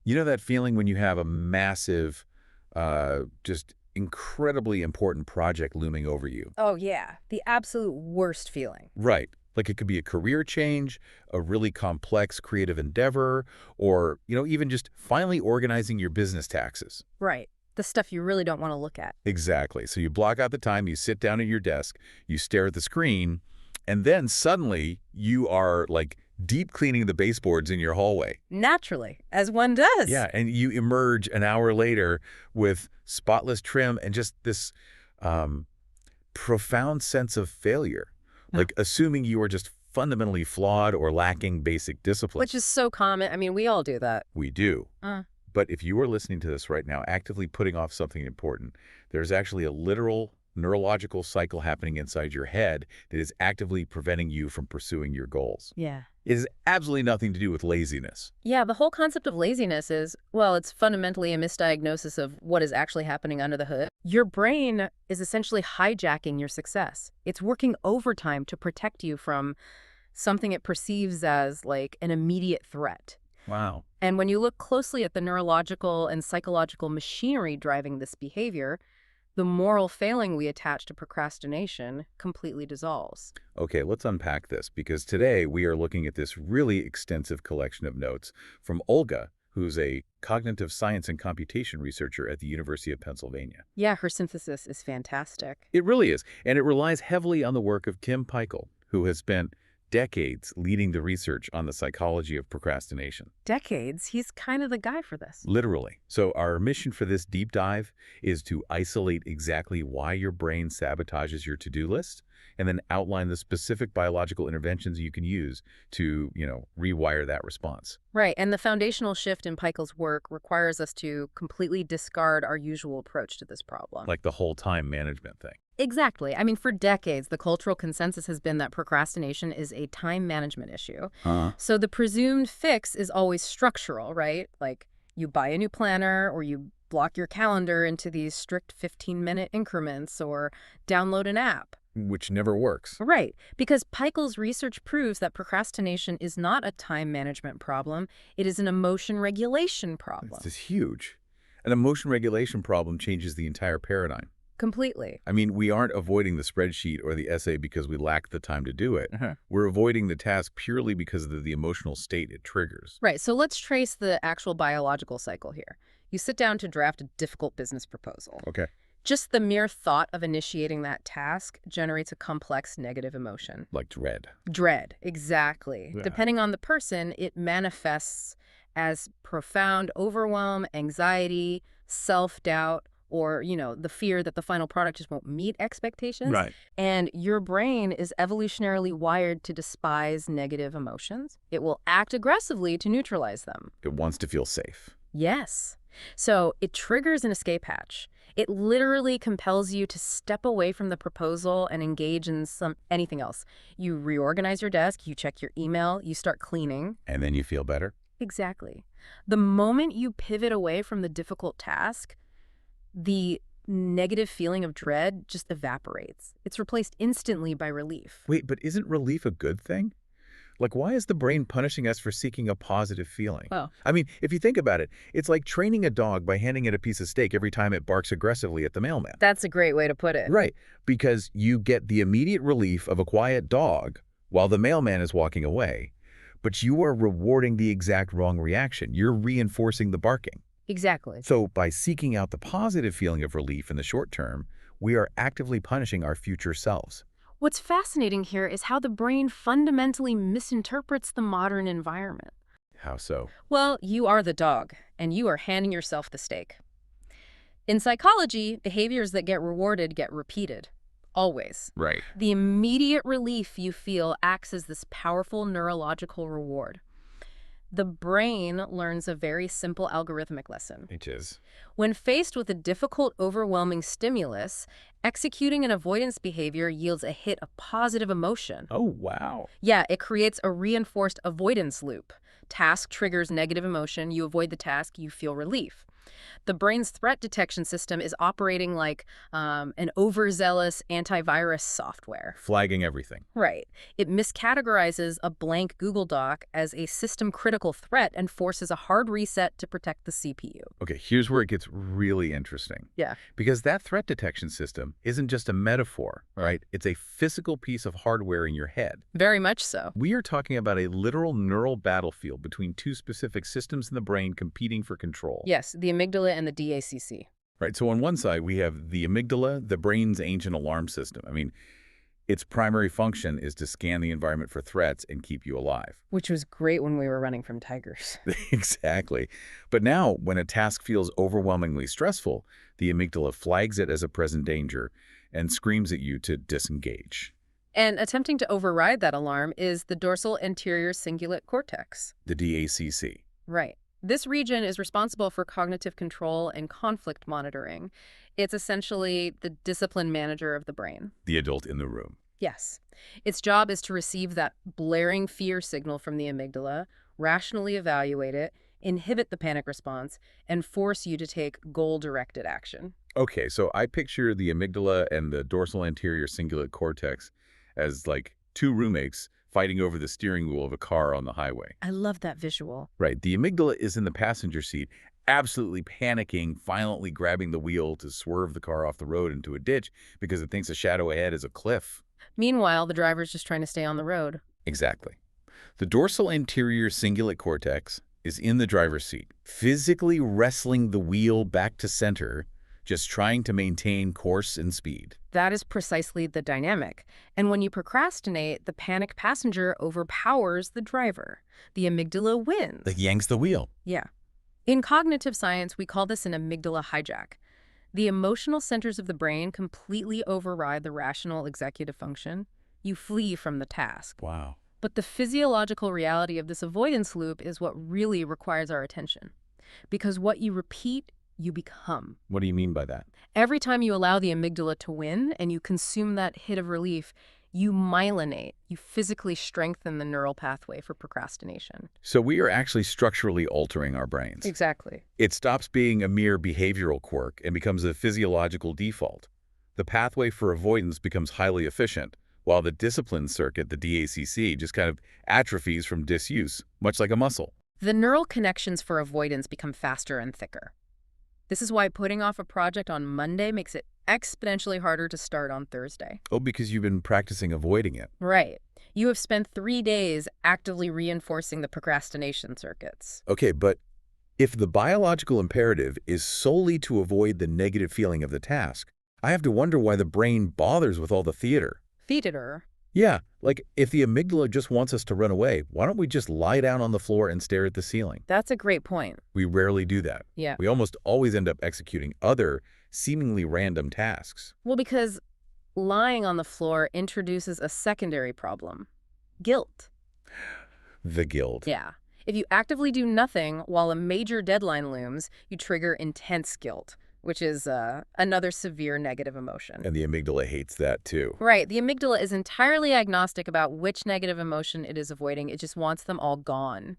You know that feeling when you have a massive, just incredibly important project looming over you? Oh, yeah. The absolute worst feeling. Right. Like it could be a career change, a really complex creative endeavor, or, even just finally organizing your business taxes. Right. The stuff you really don't want to look at. Exactly. So you block out the time, you sit down at your desk, you stare at the screen, and then suddenly you are like deep cleaning the baseboards in your hallway. Naturally, as one does. Yeah, and you emerge an hour later with spotless trim and just this um, profound sense of failure, like assuming you are just fundamentally flawed or lacking basic discipline. Which is so common. I mean, we all do that. We do. Uh, But if you are listening to this right now, actively putting off something important, there's actually a literal neurological cycle happening inside your head that is actively preventing you from pursuing your goals. yeah. It has absolutely nothing to do with laziness. Yeah, the whole concept of laziness is, well, it's fundamentally a misdiagnosis of what is actually happening under the hood. Your brain is essentially hijacking your success. It's working overtime to protect you from something it perceives as like an immediate threat. Wow. And when you look closely at the neurological and psychological machinery driving this behavior, the moral failing we attach to procrastination completely dissolves. Okay, let's unpack this because today we are looking at this really extensive collection of notes from Olga, who's a cognitive science and computation researcher at the University of Pennsylvania. Yeah, her synthesis is fantastic. It really is, and it relies heavily on the work of Kim Peikel, who has spent decades leading the research on the psychology of procrastination. Decades, he's kind of the guy for this. Literally. So our mission for this deep dive is to isolate exactly why your brain sabotages your to-do list and then outline the specific biological interventions you can use to, rewire that response. Right, and the foundational shift in Peikel's work requires us to completely discard our usual approach to this problem. Like the whole time management thing. Exactly. I mean, for decades, the cultural consensus has been that procrastination is a time management issue. So the presumed fix is always structural, right? Like you buy a new planner or you block your calendar into these strict 15-minute increments or download an app. Which never works. Right, because Peikel's research proves that procrastination is not a time management problem. It is an emotion regulation problem. This is huge. An emotion regulation problem changes the entire paradigm. Completely. I mean, we aren't avoiding the spreadsheet or the essay because we lack the time to do it. We're avoiding the task purely because of the emotional state it triggers. Right, so let's trace the actual biological cycle here. You sit down to draft a difficult business proposal. Okay. Just the mere thought of initiating that task generates a complex negative emotion. Like dread. Dread, exactly. Yeah. Depending on the person, it manifests as profound overwhelm, anxiety, self-doubt, or, the fear that the final product just won't meet expectations. Right. And your brain is evolutionarily wired to despise negative emotions. It will act aggressively to neutralize them. It wants to feel safe. Yes. So it triggers an escape hatch. It literally compels you to step away from the proposal and engage in anything else. You reorganize your desk, you check your email, you start cleaning. And then you feel better? Exactly. The moment you pivot away from the difficult task, the negative feeling of dread just evaporates. It's replaced instantly by relief. Wait, but isn't relief a good thing? Like, why is the brain punishing us for seeking a positive feeling? Well, I mean, if you think about it, it's like training a dog by handing it a piece of steak every time it barks aggressively at the mailman. that's a great way to put it. Right, because you get the immediate relief of a quiet dog while the mailman is walking away, but you are rewarding the exact wrong reaction. You're reinforcing the barking. Exactly. So by seeking out the positive feeling of relief in the short term, we are actively punishing our future selves. What's fascinating here is how the brain fundamentally misinterprets the modern environment. How so? Well, you are the dog, and you are handing yourself the steak. In psychology, behaviors that get rewarded get repeated. Always. Right. The immediate relief you feel acts as this powerful neurological reward. The brain learns a very simple algorithmic lesson. It is. When faced with a difficult, overwhelming stimulus, executing an avoidance behavior yields a hit of positive emotion. Oh, wow. Yeah, it creates a reinforced avoidance loop. Task triggers negative emotion, you avoid the task, you feel relief. The brain's threat detection system is operating like an overzealous antivirus software. Flagging everything. Right. It miscategorizes a blank Google Doc as a system-critical threat and forces a hard reset to protect the CPU. Okay, here's where it gets really interesting. Yeah. Because that threat detection system isn't just a metaphor, right? It's a physical piece of hardware in your head. Very much so. We are talking about a literal neural battlefield between two specific systems in the brain competing for control. Yes, the amygdala and the DACC. Right, so on one side, we have the amygdala, the brain's ancient alarm system. I mean, its primary function is to scan the environment for threats and keep you alive. Which was great when we were running from tigers. Exactly. But now, when a task feels overwhelmingly stressful, the amygdala flags it as a present danger and screams at you to disengage. And attempting to override that alarm is the dorsal anterior cingulate cortex. The DACC. Right. This region is responsible for cognitive control and conflict monitoring. It's essentially the discipline manager of the brain. The adult in the room. Yes. Its job is to receive that blaring fear signal from the amygdala, rationally evaluate it, inhibit the panic response, and force you to take goal-directed action. Okay, so I picture the amygdala and the dorsal anterior cingulate cortex as like two roommates fighting over the steering wheel of a car on the highway. I love that visual. Right. The amygdala is in the passenger seat, absolutely panicking, violently grabbing the wheel to swerve the car off the road into a ditch because it thinks a shadow ahead is a cliff. Meanwhile, the driver's just trying to stay on the road. Exactly. The dorsal anterior cingulate cortex is in the driver's seat, physically wrestling the wheel back to center, just trying to maintain course and speed. That is precisely the dynamic. And when you procrastinate, the panicked passenger overpowers the driver. The amygdala wins. Like yanks the wheel. Yeah. In cognitive science, we call this an amygdala hijack. The emotional centers of the brain completely override the rational executive function. You flee from the task. Wow. But the physiological reality of this avoidance loop is what really requires our attention. Because what you repeat, you become. What do you mean by that? Every time you allow the amygdala to win and you consume that hit of relief, you myelinate. You physically strengthen the neural pathway for procrastination. So we are actually structurally altering our brains. Exactly. It stops being a mere behavioral quirk and becomes a physiological default. The pathway for avoidance becomes highly efficient, while the discipline circuit, the DACC, just kind of atrophies from disuse, much like a muscle. The neural connections for avoidance become faster and thicker. This is why putting off a project on Monday makes it exponentially harder to start on Thursday. Oh, because you've been practicing avoiding it. Right. You have spent 3 days actively reinforcing the procrastination circuits. Okay, but if the biological imperative is solely to avoid the negative feeling of the task, I have to wonder why the brain bothers with all the theater. Theater. Yeah, like if the amygdala just wants us to run away, why don't we just lie down on the floor and stare at the ceiling? That's a great point. We rarely do that. Yeah. We almost always end up executing other, seemingly random tasks. Well, because lying on the floor introduces a secondary problem. Guilt. The guilt. Yeah. If you actively do nothing while a major deadline looms, you trigger intense guilt, which is another severe negative emotion. And the amygdala hates that too. Right. The amygdala is entirely agnostic about which negative emotion it is avoiding. It just wants them all gone.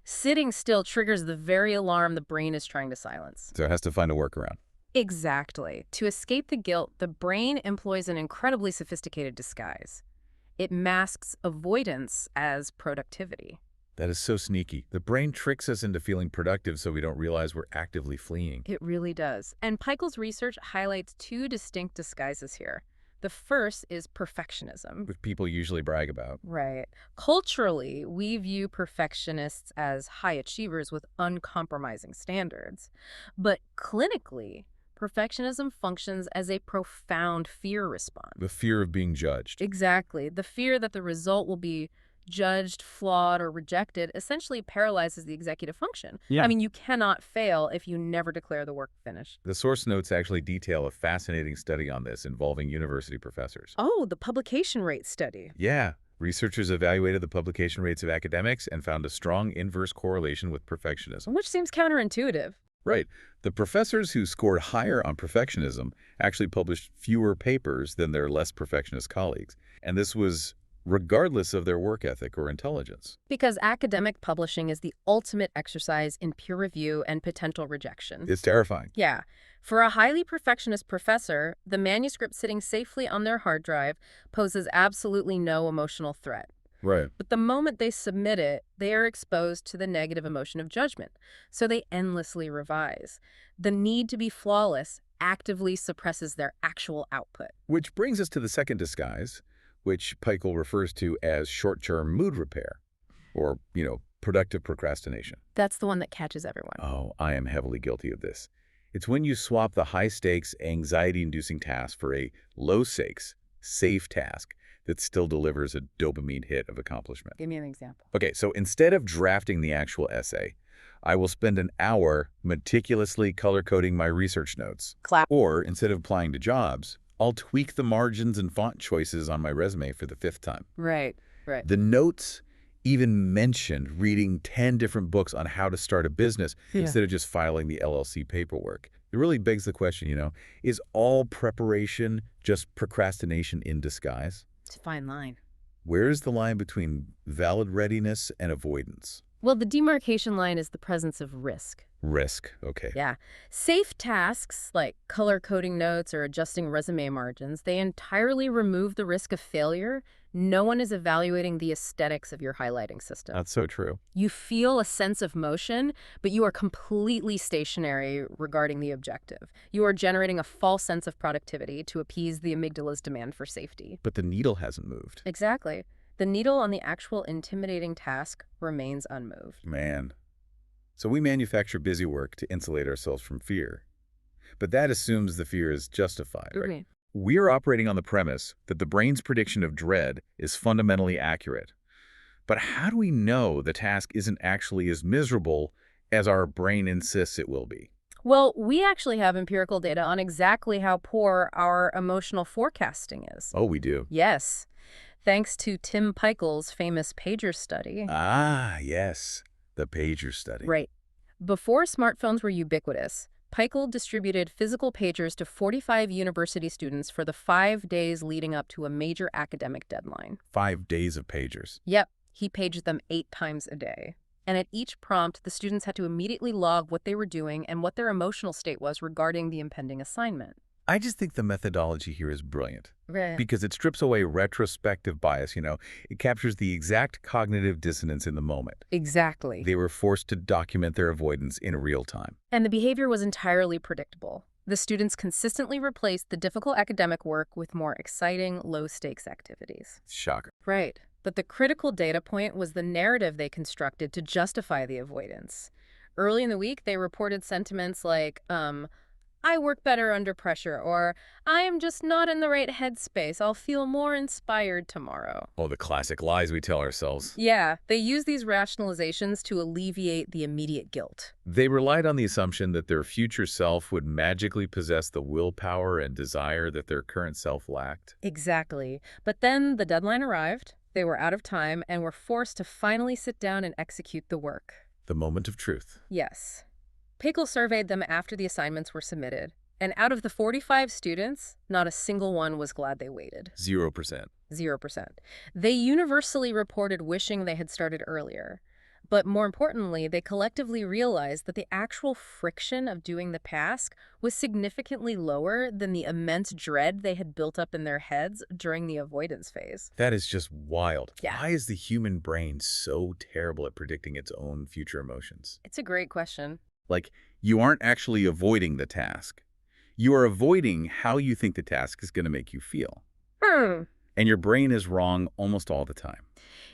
Sitting still triggers the very alarm the brain is trying to silence. So it has to find a workaround. Exactly. To escape the guilt, the brain employs an incredibly sophisticated disguise. It masks avoidance as productivity. That is so sneaky. The brain tricks us into feeling productive so we don't realize we're actively fleeing. It really does. And Pichel's research highlights 2 distinct disguises here. The first is perfectionism. Which people usually brag about. Right. Culturally, we view perfectionists as high achievers with uncompromising standards. But clinically, perfectionism functions as a profound fear response. The fear of being judged. Exactly. The fear that the result will be judged, flawed, or rejected essentially paralyzes the executive function. Yeah. I mean, you cannot fail if you never declare the work finished. The source notes actually detail a fascinating study on this involving university professors. Oh, the publication rate study. Yeah. Researchers evaluated the publication rates of academics and found a strong inverse correlation with perfectionism. Which seems counterintuitive. Right. The professors who scored higher on perfectionism actually published fewer papers than their less perfectionist colleagues. And this was regardless of their work ethic or intelligence. Because academic publishing is the ultimate exercise in peer review and potential rejection. It's terrifying. Yeah. For a highly perfectionist professor, the manuscript sitting safely on their hard drive poses absolutely no emotional threat. Right. But the moment they submit it, they are exposed to the negative emotion of judgment. So they endlessly revise. The need to be flawless actively suppresses their actual output. Which brings us to the second disguise, which Peichel refers to as short-term mood repair, or, productive procrastination. That's the one that catches everyone. Oh, I am heavily guilty of this. It's when you swap the high-stakes, anxiety-inducing task for a low-stakes, safe task that still delivers a dopamine hit of accomplishment. Give me an example. Okay, so instead of drafting the actual essay, I will spend an hour meticulously color-coding my research notes. Or, instead of applying to jobs, I'll tweak the margins and font choices on my resume for the 5th time. Right. The notes even mentioned reading 10 different books on how to start a business instead of just filing the LLC paperwork. It really begs the question, is all preparation just procrastination in disguise? It's a fine line. Where is the line between valid readiness and avoidance? Well, the demarcation line is the presence of risk. Risk, okay. Yeah. Safe tasks like color coding notes or adjusting resume margins, they entirely remove the risk of failure. No one is evaluating the aesthetics of your highlighting system. That's so true. You feel a sense of motion, but you are completely stationary regarding the objective. You are generating a false sense of productivity to appease the amygdala's demand for safety. But the needle hasn't moved. Exactly. The needle on the actual intimidating task remains unmoved. Man. So we manufacture busy work to insulate ourselves from fear. But that assumes the fear is justified, right? Okay. We are operating on the premise that the brain's prediction of dread is fundamentally accurate. But how do we know the task isn't actually as miserable as our brain insists it will be? Well, we actually have empirical data on exactly how poor our emotional forecasting is. Oh, we do? Yes. Thanks to Tim Peichel's famous pager study. Ah, yes. The pager study. Right. Before smartphones were ubiquitous, Peichel distributed physical pagers to 45 university students for the 5 days leading up to a major academic deadline. 5 days of pagers. Yep. He paged them 8 times a day. And at each prompt, the students had to immediately log what they were doing and what their emotional state was regarding the impending assignment. I just think the methodology here is brilliant. Right. Because it strips away retrospective bias, It captures the exact cognitive dissonance in the moment. Exactly. They were forced to document their avoidance in real time. And the behavior was entirely predictable. The students consistently replaced the difficult academic work with more exciting, low-stakes activities. Shocker. Right. But the critical data point was the narrative they constructed to justify the avoidance. Early in the week, they reported sentiments like, I work better under pressure, or I am just not in the right headspace. I'll feel more inspired tomorrow. Oh, the classic lies we tell ourselves. Yeah, they use these rationalizations to alleviate the immediate guilt. They relied on the assumption that their future self would magically possess the willpower and desire that their current self lacked. Exactly. But then the deadline arrived, they were out of time, and were forced to finally sit down and execute the work. The moment of truth. Yes. Peichel surveyed them after the assignments were submitted, and out of the 45 students, not a single one was glad they waited. 0%. 0%. They universally reported wishing they had started earlier. But more importantly, they collectively realized that the actual friction of doing the task was significantly lower than the immense dread they had built up in their heads during the avoidance phase. That is just wild. Yeah. Why is the human brain so terrible at predicting its own future emotions? It's a great question. Like, you aren't actually avoiding the task. You are avoiding how you think the task is going to make you feel. And your brain is wrong almost all the time.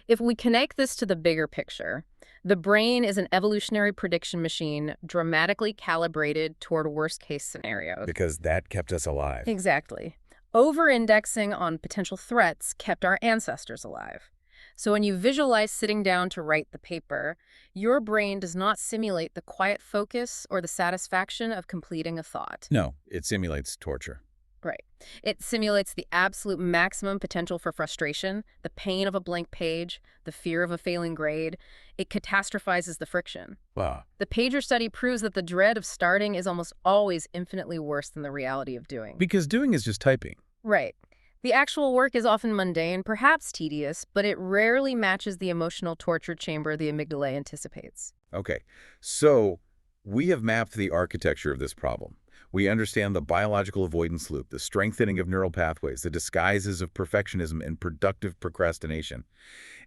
If we connect this to the bigger picture, the brain is an evolutionary prediction machine dramatically calibrated toward worst-case scenarios. Because that kept us alive. Exactly. Over-indexing on potential threats kept our ancestors alive. So when you visualize sitting down to write the paper, your brain does not simulate the quiet focus or the satisfaction of completing a thought. No, it simulates torture. Right. It simulates the absolute maximum potential for frustration, the pain of a blank page, the fear of a failing grade. It catastrophizes the friction. Wow. The pager study proves that the dread of starting is almost always infinitely worse than the reality of doing. Because doing is just typing. Right. The actual work is often mundane, perhaps tedious, but it rarely matches the emotional torture chamber the amygdala anticipates. Okay, so we have mapped the architecture of this problem. We understand the biological avoidance loop, the strengthening of neural pathways, the disguises of perfectionism and productive procrastination,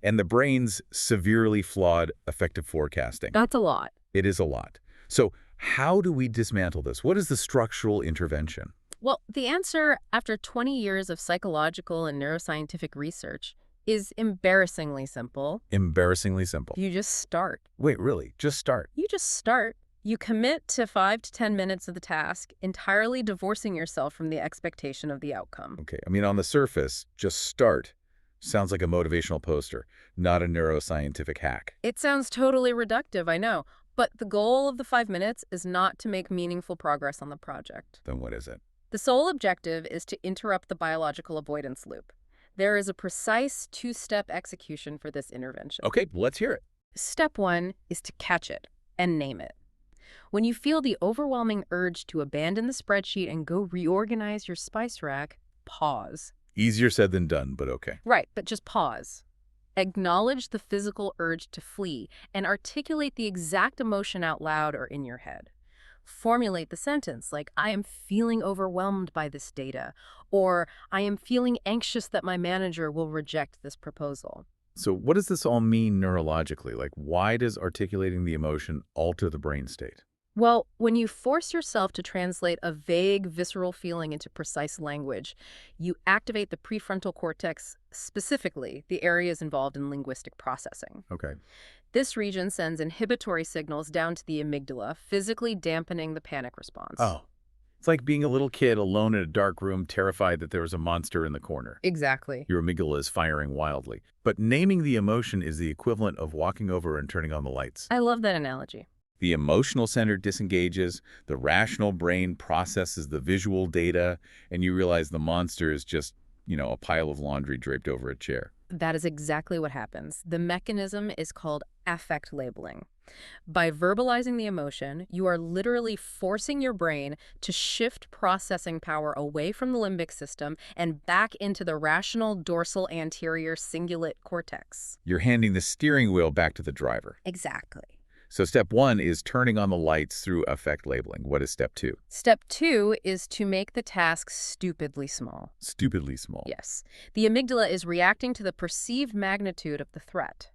and the brain's severely flawed affective forecasting. That's a lot. It is a lot. So how do we dismantle this? What is the structural intervention? Well, the answer, after 20 years of psychological and neuroscientific research, is embarrassingly simple. Embarrassingly simple. You just start. Wait, really? Just start? You just start. You commit to 5 to 10 minutes of the task, entirely divorcing yourself from the expectation of the outcome. Okay, I mean, on the surface, just start sounds like a motivational poster, not a neuroscientific hack. It sounds totally reductive, I know, but the goal of the 5 minutes is not to make meaningful progress on the project. Then what is it? The sole objective is to interrupt the biological avoidance loop. There is a precise 2-step execution for this intervention. Okay, let's hear it. Step 1 is to catch it and name it. When you feel the overwhelming urge to abandon the spreadsheet and go reorganize your spice rack, pause. Easier said than done, but okay. Right, but just pause. Acknowledge the physical urge to flee and articulate the exact emotion out loud or in your head. Formulate the sentence like, I am feeling overwhelmed by this data, or I am feeling anxious that my manager will reject this proposal. So what does this all mean neurologically? Like, why does articulating the emotion alter the brain state? Well, when you force yourself to translate a vague, visceral feeling into precise language, you activate the prefrontal cortex, specifically the areas involved in linguistic processing. Okay. This region sends inhibitory signals down to the amygdala, physically dampening the panic response. Oh, it's like being a little kid alone in a dark room, terrified that there was a monster in the corner. Exactly. Your amygdala is firing wildly. But naming the emotion is the equivalent of walking over and turning on the lights. I love that analogy. The emotional center disengages, the rational brain processes the visual data, and you realize the monster is just, a pile of laundry draped over a chair. That is exactly what happens. The mechanism is called affect labeling. By verbalizing the emotion, you are literally forcing your brain to shift processing power away from the limbic system and back into the rational dorsal anterior cingulate cortex. You're handing the steering wheel back to the driver. Exactly. So step 1 is turning on the lights through affect labeling. What is step 2? Step 2 is to make the task stupidly small. Stupidly small. Yes. The amygdala is reacting to the perceived magnitude of the threat.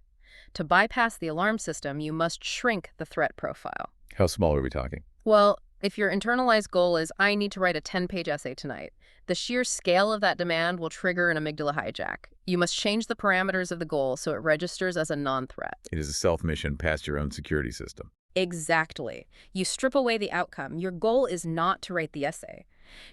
To bypass the alarm system, you must shrink the threat profile. How small are we talking? Well, if your internalized goal is, I need to write a 10-page essay tonight, the sheer scale of that demand will trigger an amygdala hijack. You must change the parameters of the goal so it registers as a non-threat. It is a self-mission past your own security system. Exactly. You strip away the outcome. Your goal is not to write the essay.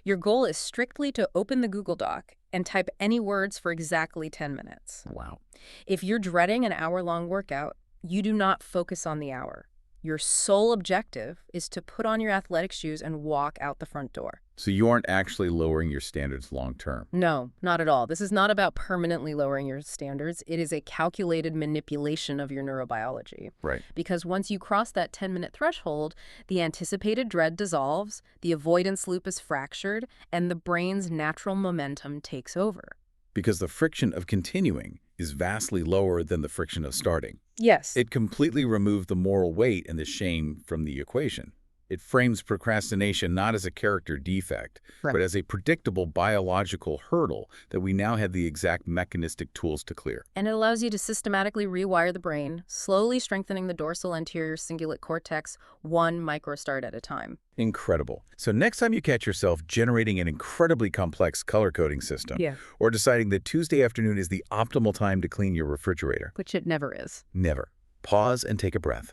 Your goal is strictly to open the Google Doc and type any words for exactly 10 minutes. Wow. If you're dreading an hour-long workout, you do not focus on the hour. Your sole objective is to put on your athletic shoes and walk out the front door. So you aren't actually lowering your standards long term. No, not at all. This is not about permanently lowering your standards. It is a calculated manipulation of your neurobiology. Right. Because once you cross that 10-minute threshold, the anticipated dread dissolves, the avoidance loop is fractured, and the brain's natural momentum takes over. Because the friction of continuing is vastly lower than the friction of starting. Yes. It completely removed the moral weight and the shame from the equation. It frames procrastination not as a character defect, Right. but as a predictable biological hurdle that we now have the exact mechanistic tools to clear. And it allows you to systematically rewire the brain, slowly strengthening the dorsal anterior cingulate cortex one microstart at a time. Incredible. So next time you catch yourself generating an incredibly complex color coding system, or deciding that Tuesday afternoon is the optimal time to clean your refrigerator, Which it never is. never. Pause and take a breath.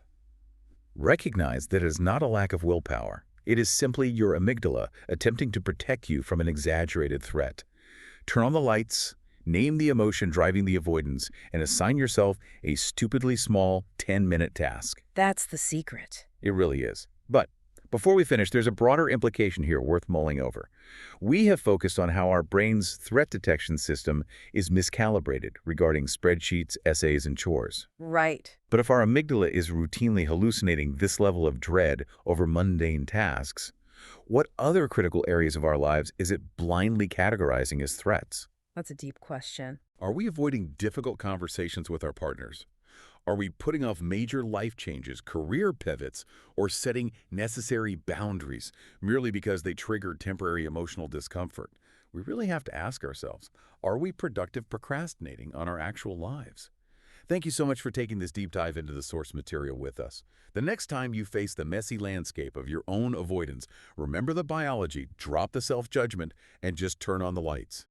Recognize that it is not a lack of willpower. It is simply your amygdala attempting to protect you from an exaggerated threat. Turn on the lights, name the emotion driving the avoidance, and assign yourself a stupidly small 10-minute task. That's the secret. It really is. But before we finish, there's a broader implication here worth mulling over. We have focused on how our brain's threat detection system is miscalibrated regarding spreadsheets, essays, and chores. Right. But if our amygdala is routinely hallucinating this level of dread over mundane tasks, what other critical areas of our lives is it blindly categorizing as threats? That's a deep question. Are we avoiding difficult conversations with our partners? Are we putting off major life changes, career pivots, or setting necessary boundaries merely because they trigger temporary emotional discomfort? We really have to ask ourselves, are we productive procrastinating on our actual lives? Thank you so much for taking this deep dive into the source material with us. The next time you face the messy landscape of your own avoidance, remember the biology, drop the self-judgment, and just turn on the lights.